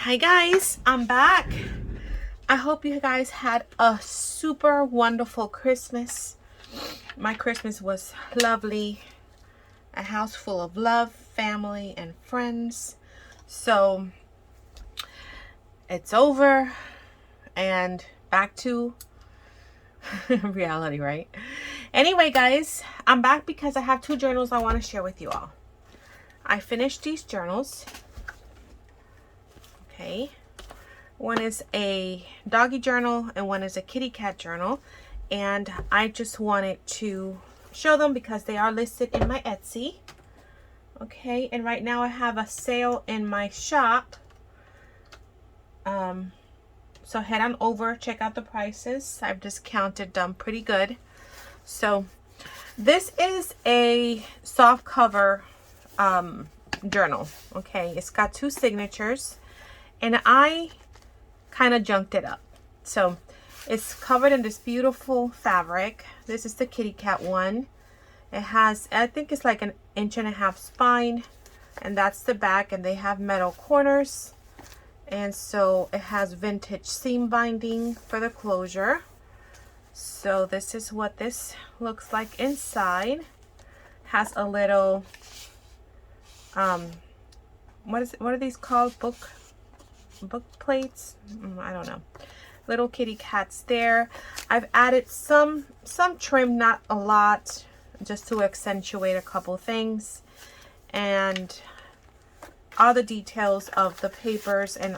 Hi guys, I'm back. I hope you guys had a super wonderful Christmas. My Christmas was lovely. A house full of love, family, and friends. So it's over and back to reality, right? Anyway, guys, I'm back because I have two journals I want to share with you all. I finished these journals. Okay. One is a doggy journal and one is a kitty cat journal. And I just wanted to show them because they are listed in my Etsy. Okay, and right now I have a sale in my shop. So head on over, check out the prices. I've discounted them pretty good. So this is a soft cover journal. Okay, it's got two signatures and I kind of junked it up. So it's covered in this beautiful fabric. This is the kitty cat one. It has, I think it's like an 1.5 inch spine, and that's the back, and they have metal corners. And so it has vintage seam binding for the closure. So this is what this looks like inside. Has a little what are these called? Book plates? I don't know. Little kitty cats there. I've added some trim, not a lot, just to accentuate a couple things. And all the details of the papers and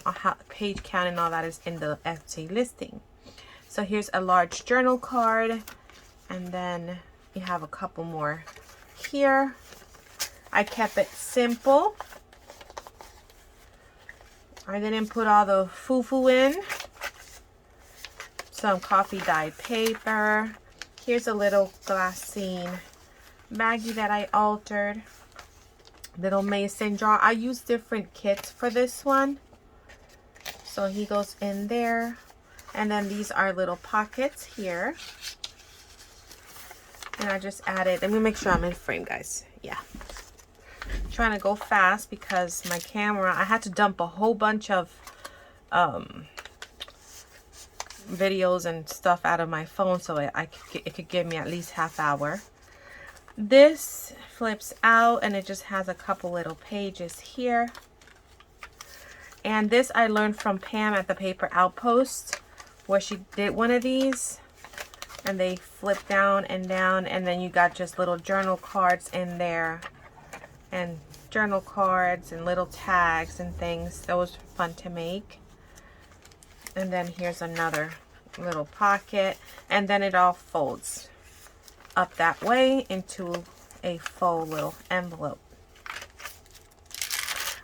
page count and all that is in the Etsy listing. So here's a large journal card, and then you have a couple more here. I kept it simple. I didn't put all the foo-foo in. Some coffee dyed paper. Here's a little glassine baggie that I altered. Little mason jar. I use different kits for this one. So he goes in there. And then these are little pockets here. And I just added, let me make sure I'm in frame, guys. Yeah. I'm trying to go fast because my camera, I had to dump a whole bunch of videos and stuff out of my phone so it could give me at least half hour. This flips out and it just has a couple little pages here. And this I learned from Pam at the Paper Outpost, where she did one of these, and they flip down, and then you got just little journal cards in there, and journal cards and little tags and things. That was fun to make. And then here's another little pocket, and then it all folds up that way into a full little envelope.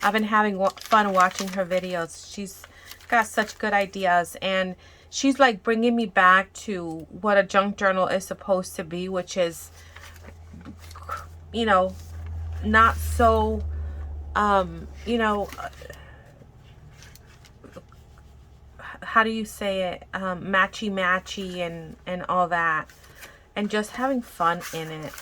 I've been having fun watching her videos. She's got such good ideas, and she's like bringing me back to what a junk journal is supposed to be, which is, you know, not so, you know, how do you say it, matchy and all that, and just having fun in it.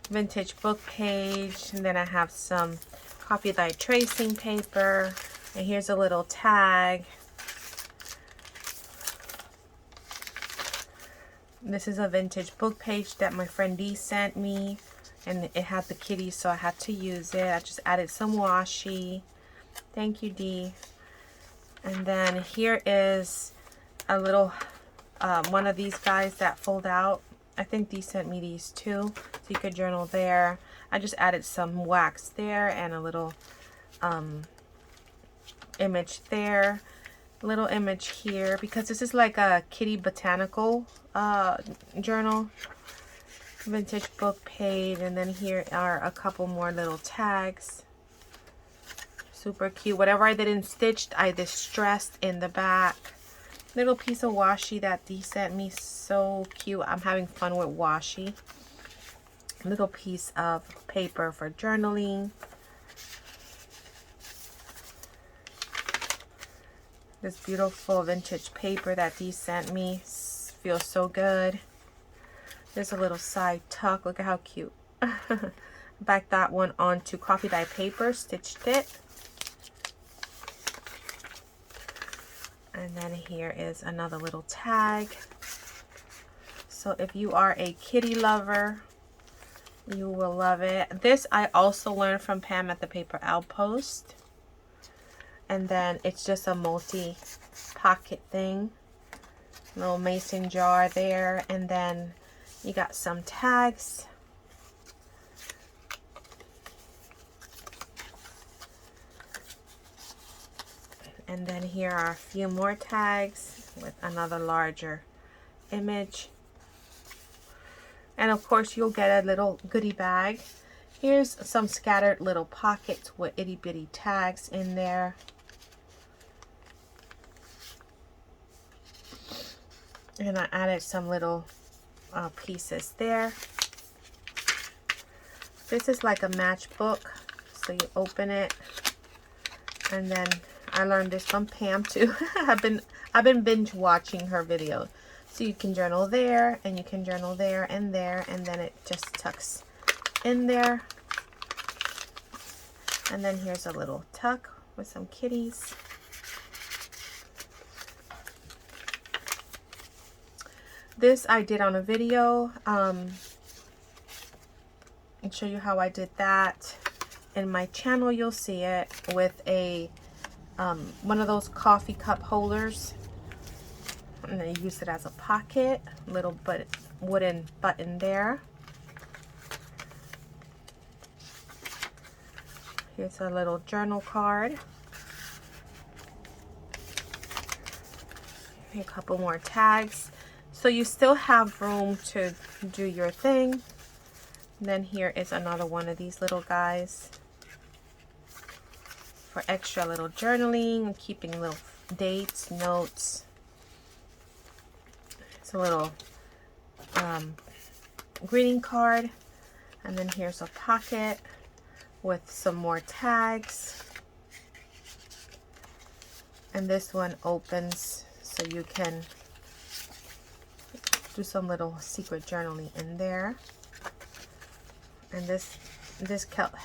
Vintage book page, and then I have some coffee dyed tracing paper, and here's a little tag. This is a vintage book page that my friend Dee sent me, and it had the kitties, so I had to use it. I just added some washi. Thank you, Dee. And then here is a little one of these guys that fold out. I think Dee sent me these too, so you could journal there. I just added some wax there and a little image there, little image here, because this is like a kitty botanical journal. Vintage book page, and then here are a couple more little tags. Super cute. Whatever I didn't stitch, I distressed in the back. Little piece of washi that Dee sent me. So cute. I'm having fun with washi. Little piece of paper for journaling. This beautiful vintage paper that Dee sent me. Feels so good. There's a little side tuck. Look at how cute. Back that one onto coffee dye paper. Stitched it. And then here is another little tag. So if you are a kitty lover, you will love it. This I also learned from Pam at the Paper Outpost. And then it's just a multi-pocket thing. Little mason jar there. And then you got some tags. And then here are a few more tags with another larger image. And of course you'll get a little goodie bag. Here's some scattered little pockets with itty bitty tags in there. And I added some little pieces there. This is like a matchbook. So you open it, and then I learned this from Pam too. I've been binge watching her video. So you can journal there, and you can journal there, and then it just tucks in there. And then here's a little tuck with some kitties. This I did on a video. I'll show you how I did that. In my channel, you'll see it with a one of those coffee cup holders. And I use it as a pocket, little wooden button there. Here's a little journal card. A couple more tags. So you still have room to do your thing. And then here is another one of these little guys for extra little journaling and keeping little dates, notes. It's a little greeting card. And then here's a pocket with some more tags. And this one opens so you can do some little secret journaling in there. And this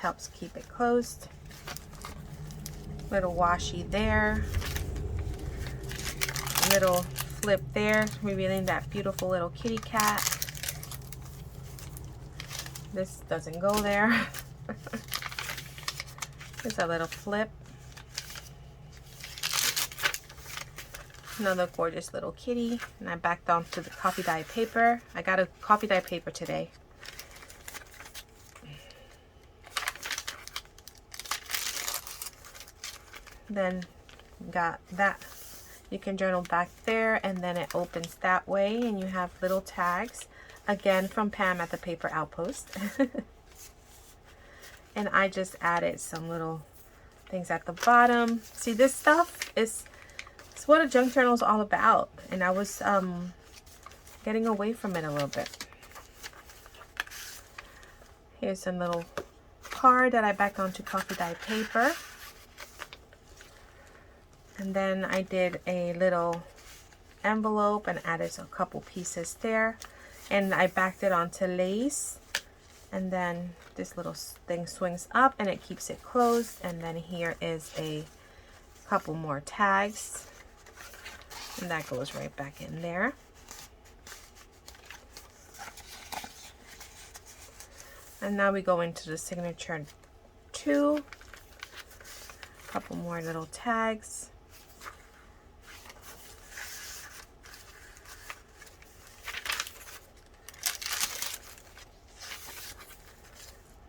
helps keep it closed. Little washi there. Little flip there, revealing that beautiful little kitty cat. This doesn't go there. There's a little flip. Another gorgeous little kitty. And I backed onto the coffee dye paper. I got a coffee dye paper today. Then got that. You can journal back there, and then it opens that way, and you have little tags. Again, from Pam at the Paper Outpost. And I just added some little things at the bottom. See, this stuff is what a junk journal is all about. And I was getting away from it a little bit. Here's some little card that I backed onto coffee dye paper. And then I did a little envelope and added a couple pieces there. And I backed it onto lace. And then this little thing swings up and it keeps it closed. And then here is a couple more tags. And that goes right back in there. And now we go into the signature 2. A couple more little tags.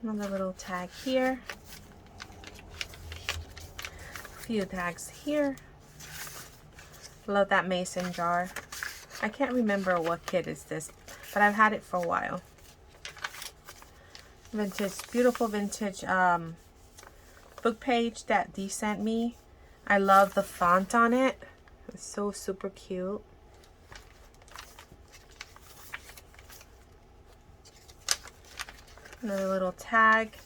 Another little tag here. A few tags here. Love that mason jar. I can't remember what kit is this, but I've had it for a while. Vintage, beautiful vintage book page that Dee sent me. I love the font on it. It's so super cute. Another little tag,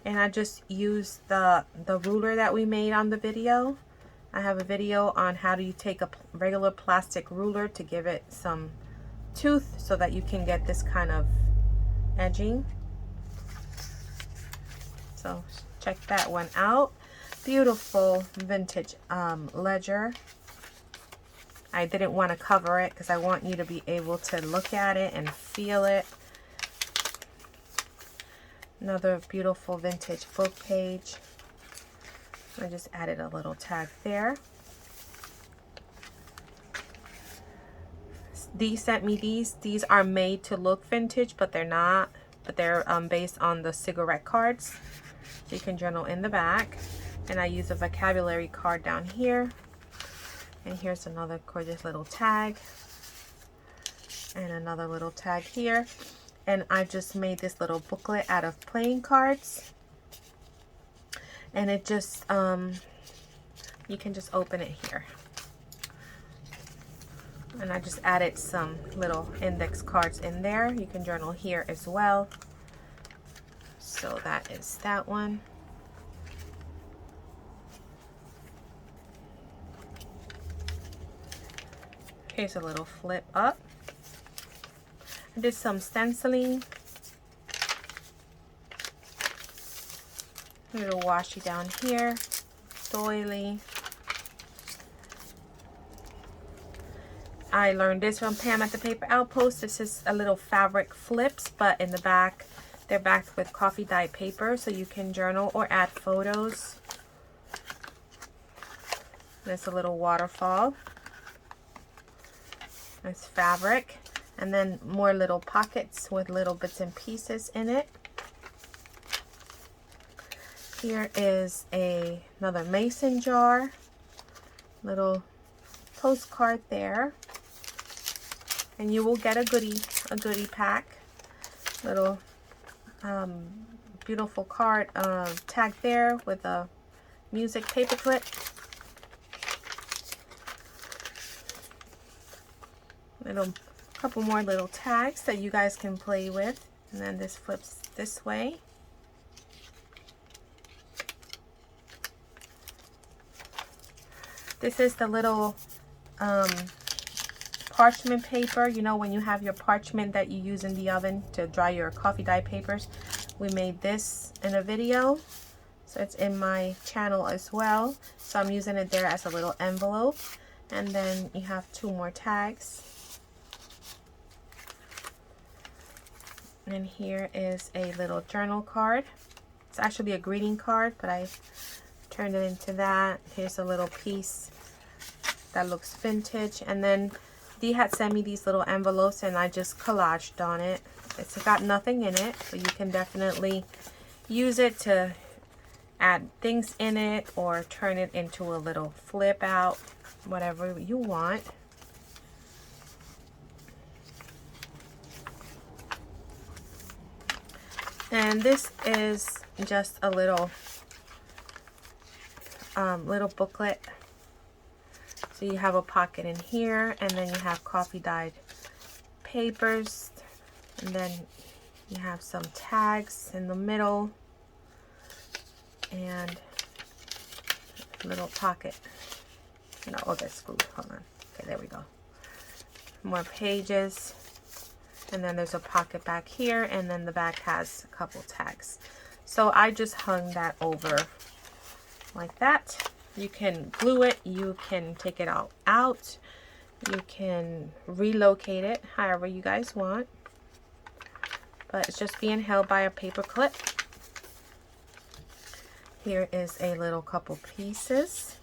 and I just used the ruler that we made on the video. I have a video on how do you take a regular plastic ruler to give it some tooth so that you can get this kind of edging. So check that one out. Beautiful vintage ledger. I didn't want to cover it because I want you to be able to look at it and feel it. Another beautiful vintage book page. I just added a little tag there. Dee sent me these. These are made to look vintage, but they're not. But they're based on the cigarette cards. So you can journal in the back. And I use a vocabulary card down here. And here's another gorgeous little tag. And another little tag here. And I just made this little booklet out of playing cards. And it just, you can just open it here. And I just added some little index cards in there. You can journal here as well. So that is that one. Here's a little flip up. I did some stenciling. A little washi down here. Doily. I learned this from Pam at the Paper Outpost. This is a little fabric flips, but in the back, they're backed with coffee dyed paper, so you can journal or add photos. There's a little waterfall. Nice fabric. And then more little pockets with little bits and pieces in it. Here is another mason jar. Little postcard there. And you will get a goodie pack. Little beautiful card tag there with a music paperclip. Couple more little tags that you guys can play with. And then this flips this way. This is the little parchment paper. You know, when you have your parchment that you use in the oven to dry your coffee dye papers. We made this in a video, so it's in my channel as well. So I'm using it there as a little envelope. And then you have two more tags. And here is a little journal card. It's actually a greeting card, but I turned it into that. Here's a little piece that looks vintage. And then Dee had sent me these little envelopes and I just collaged on it. It's got nothing in it, but you can definitely use it to add things in it or turn it into a little flip out, whatever you want. And this is just a little booklet. So you have a pocket in here, and then you have coffee dyed papers, and then you have some tags in the middle, and a little pocket. Oh, that's screwed. Hold on. Okay, there we go. More pages. And then there's a pocket back here, and then the back has a couple tags. So I just hung that over like that. You can glue it, you can take it out, you can relocate it however you guys want. But it's just being held by a paper clip. Here is a little couple pieces.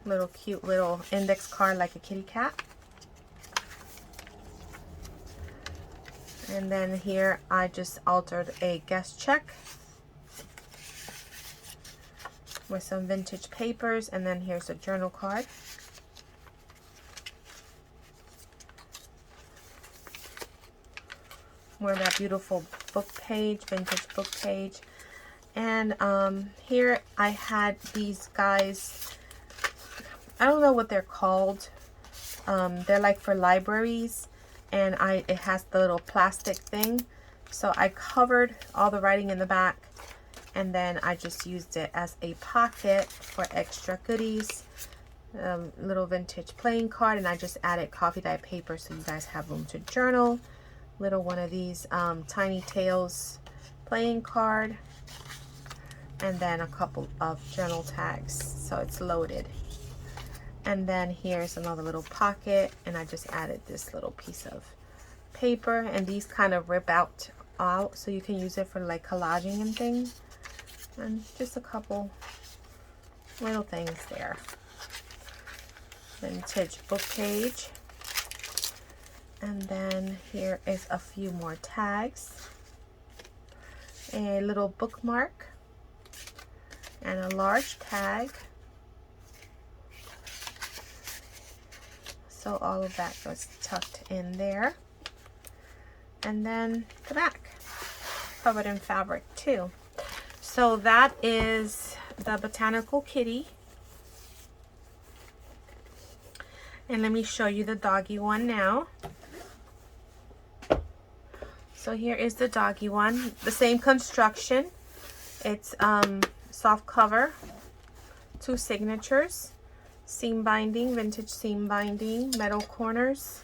Little cute little index card like a kitty cat. And then here I just altered a guest check with some vintage papers, and then here's a journal card. More of that beautiful book page, vintage book page. And here I had these guys, I don't know what they're called. They're like for libraries. And it has the little plastic thing, so I covered all the writing in the back, and then I just used it as a pocket for extra goodies. Little vintage playing card, and I just added coffee dye paper so you guys have room to journal. Little one of these Tiny Tales playing card, and then a couple of journal tags, so it's loaded. And then here's another little pocket, and I just added this little piece of paper, and these kind of rip out so you can use it for like collaging and things. And just a couple little things there. Vintage book page. And then here is a few more tags. A little bookmark and a large tag. So all of that was tucked in there. And then the back, covered in fabric too. So that is the botanical kitty. And let me show you the doggy one now. So here is the doggy one. The same construction. It's soft cover, 2 signatures. Seam binding, vintage seam binding, metal corners.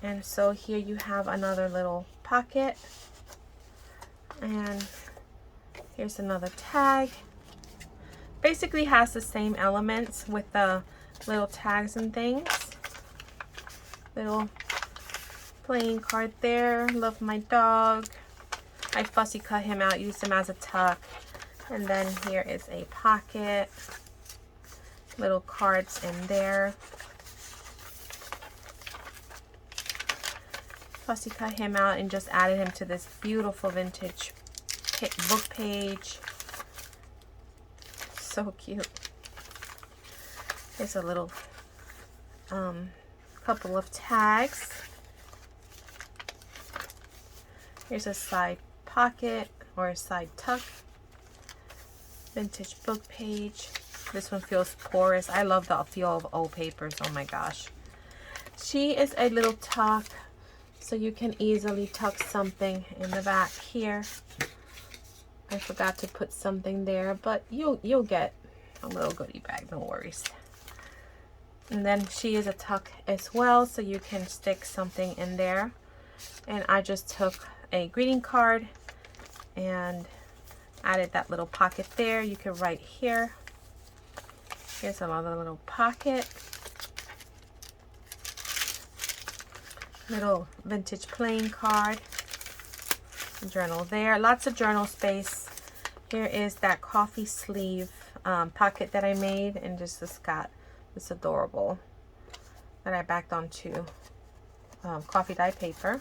And so here you have another little pocket. And here's another tag. Basically has the same elements with the little tags and things. Little playing card there. Love my dog. I fussy cut him out, used him as a tuck. And then here is a pocket. Little cards in there. Fussy cut him out and just added him to this beautiful vintage book page. So cute. There's a little couple of tags. Here's a side pocket or a side tuck. Vintage book page. This one feels porous. I love the feel of old papers. Oh my gosh. She is a little tuck, so you can easily tuck something in the back here. I forgot to put something there, but you'll get a little goodie bag, no worries. And then she is a tuck as well, so you can stick something in there. And I just took a greeting card and added that little pocket there. You can write here. Here's another little pocket. Little vintage playing card. Journal there. Lots of journal space. Here is that coffee sleeve pocket that I made, and just got this adorable that I backed onto coffee dye paper.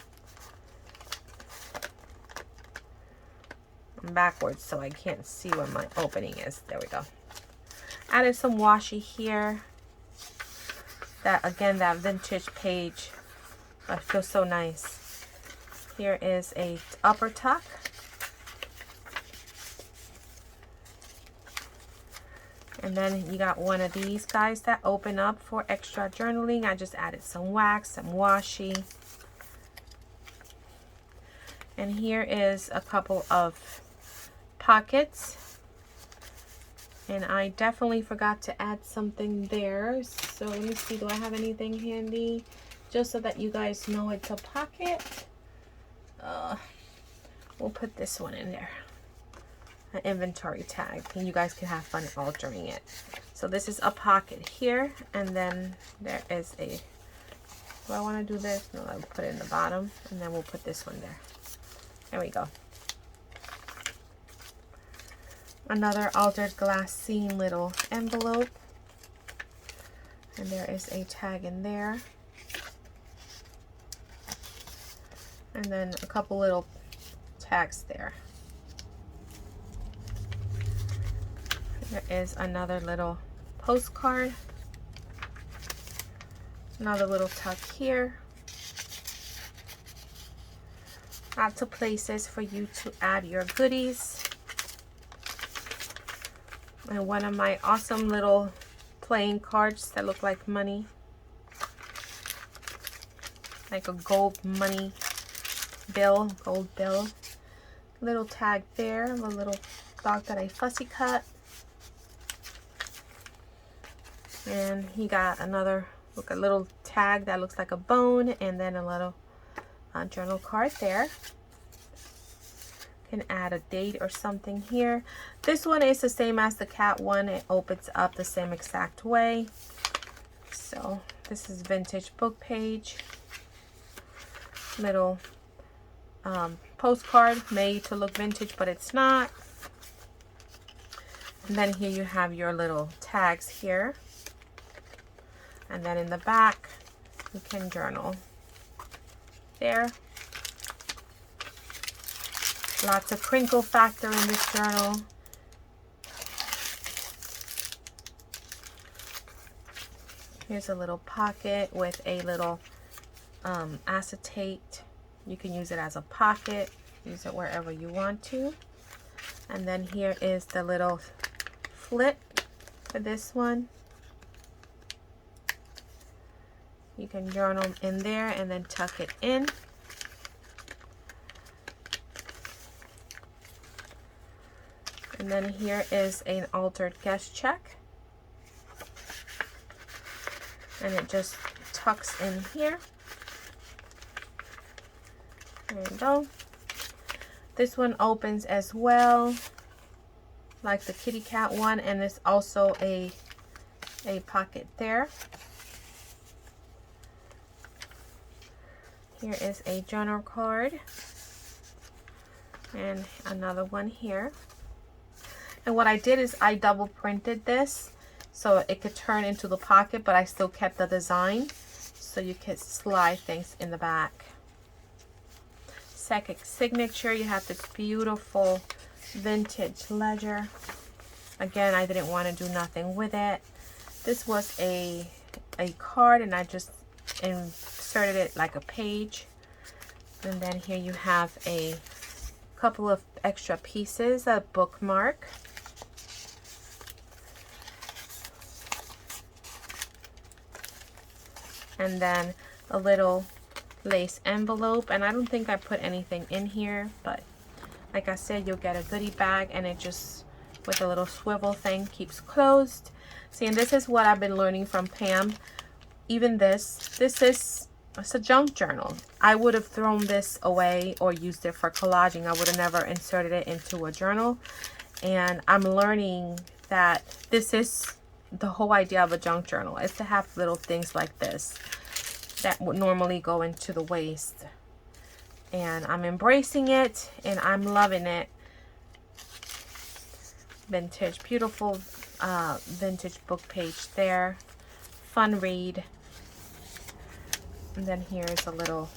I'm backwards so I can't see where my opening is. There we go. Added some washi here. That again, that vintage page. It feels so nice. Here is a upper tuck. And then you got one of these guys that open up for extra journaling. I just added some wax, some washi. And here is a couple of pockets. And I definitely forgot to add something there. So let me see, do I have anything handy? Just so that you guys know it's a pocket. We'll put this one in there. An inventory tag. And you guys can have fun altering it. So this is a pocket here. And then there is a... Do I want to do this? No, I'll put it in the bottom. And then we'll put this one there. There we go. Another altered glass seam little envelope. And there is a tag in there. And then a couple little tags there. There is another little postcard. Another little tuck here. Lots of places for you to add your goodies. And one of my awesome little playing cards that look like money. Like a gold money bill, gold bill. Little tag there of a little dog that I fussy cut. And he got another, look, a little tag that looks like a bone, and then a little journal card there. can add a date or something here. This one is the same as the cat one. It opens up the same exact way. So this is vintage book page. Little postcard made to look vintage, but it's not. And then here you have your little tags here. And then in the back, you can journal. There. Lots of crinkle factor in this journal. Here's a little pocket with a little acetate. You can use it as a pocket, use it wherever you want to. And then here is the little flip for this one. You can journal in there and then tuck it in. And then here is an altered guest check. And it just tucks in here. There you go. This one opens as well, like the kitty cat one, and there's also a pocket there. Here is a journal card. And another one here. And what I did is I double printed this so it could turn into the pocket, but I still kept the design so you could slide things in the back. Second signature, you have this beautiful vintage ledger. Again, I didn't want to do nothing with it. This was a card, and I just inserted it like a page. And then here you have a couple of extra pieces, a bookmark. And then a little lace envelope, and I don't think I put anything in here, but like I said, you'll get a goodie bag, and it just with a little swivel thing keeps closed. See, and this is what I've been learning from Pam. Even it's a junk journal. I would have thrown this away or used it for collaging. I would have never inserted it into a journal. And I'm learning that this is the whole idea of a junk journal, is to have little things like this that would normally go into the waste. And I'm embracing it, and I'm loving it. Vintage, beautiful vintage book page there. Fun read. And then here's a little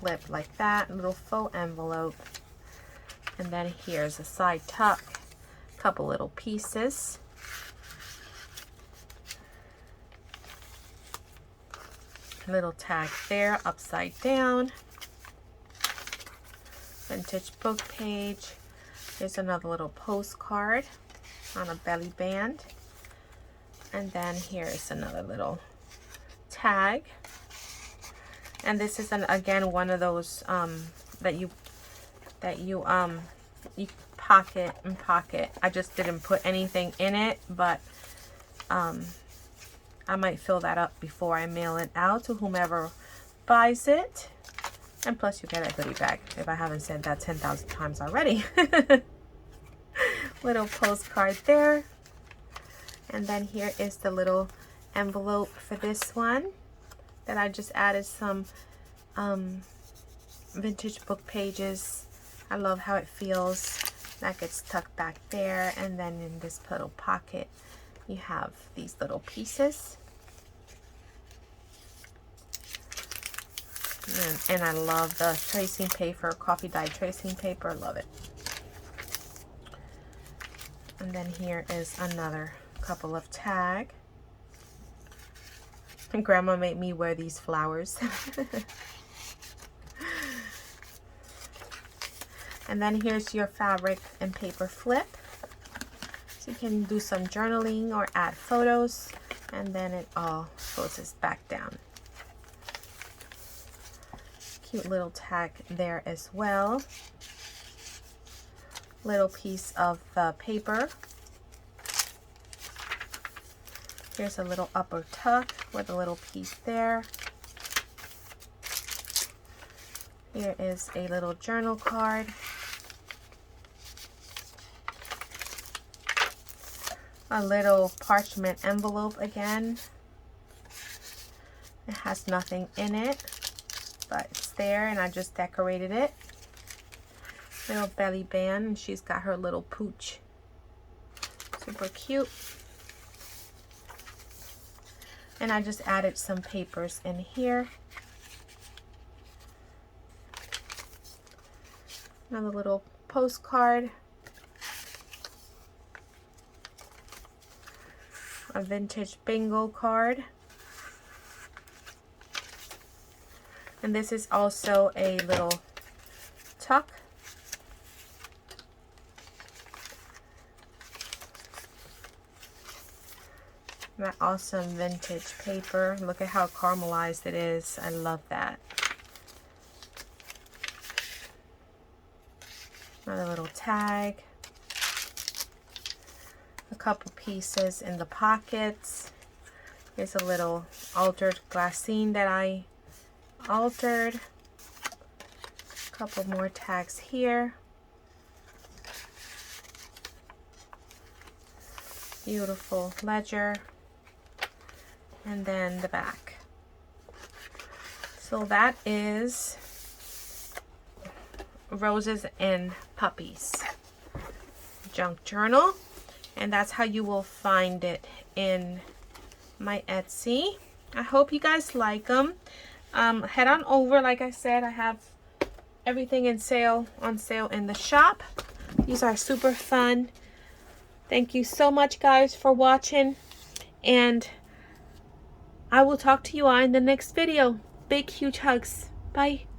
flip like that, a little faux envelope. And then here's a side tuck, couple little pieces. Little tag there, upside down. Vintage book page. Here's another little postcard on a belly band. And then here's another little tag. And this is again one of those that you pocket and pocket. I just didn't put anything in it, but I might fill that up before I mail it out to whomever buys it. And plus you get a goodie bag, if I haven't said that 10,000 times already. Little postcard there. And then here is the little envelope for this one that I just added some vintage book pages. I love how it feels. That gets tucked back there. And then in this little pocket, you have these little pieces. And I love the tracing paper, coffee dyed tracing paper. Love it. And then here is another couple of tag. And Grandma made me wear these flowers. And then here's your fabric and paper flip. So you can do some journaling or add photos. And then it all closes back down. Cute little tag there as well. Little piece of the paper. Here's a little upper tuck with a little piece there. Here is a little journal card. a little parchment envelope again. It has nothing in it, but it's there, and I just decorated it. Little belly band, and she's got her little pooch. Super cute. And I just added some papers in here. Another little postcard. A vintage bingo card. And this is also a little tuck. That awesome vintage paper. Look at how caramelized it is. I love that. Another little tag. A couple pieces in the pockets. Here's a little altered glassine that I altered. A couple more tags here. Beautiful ledger. And then the back. So that is Roses and Puppies junk journal, and that's how you will find it in my Etsy. I hope you guys like them. Head on over. Like I said, I have everything on sale in the shop. These are super fun. Thank you so much, guys, for watching, and I will talk to you all in the next video. Big, huge hugs. Bye.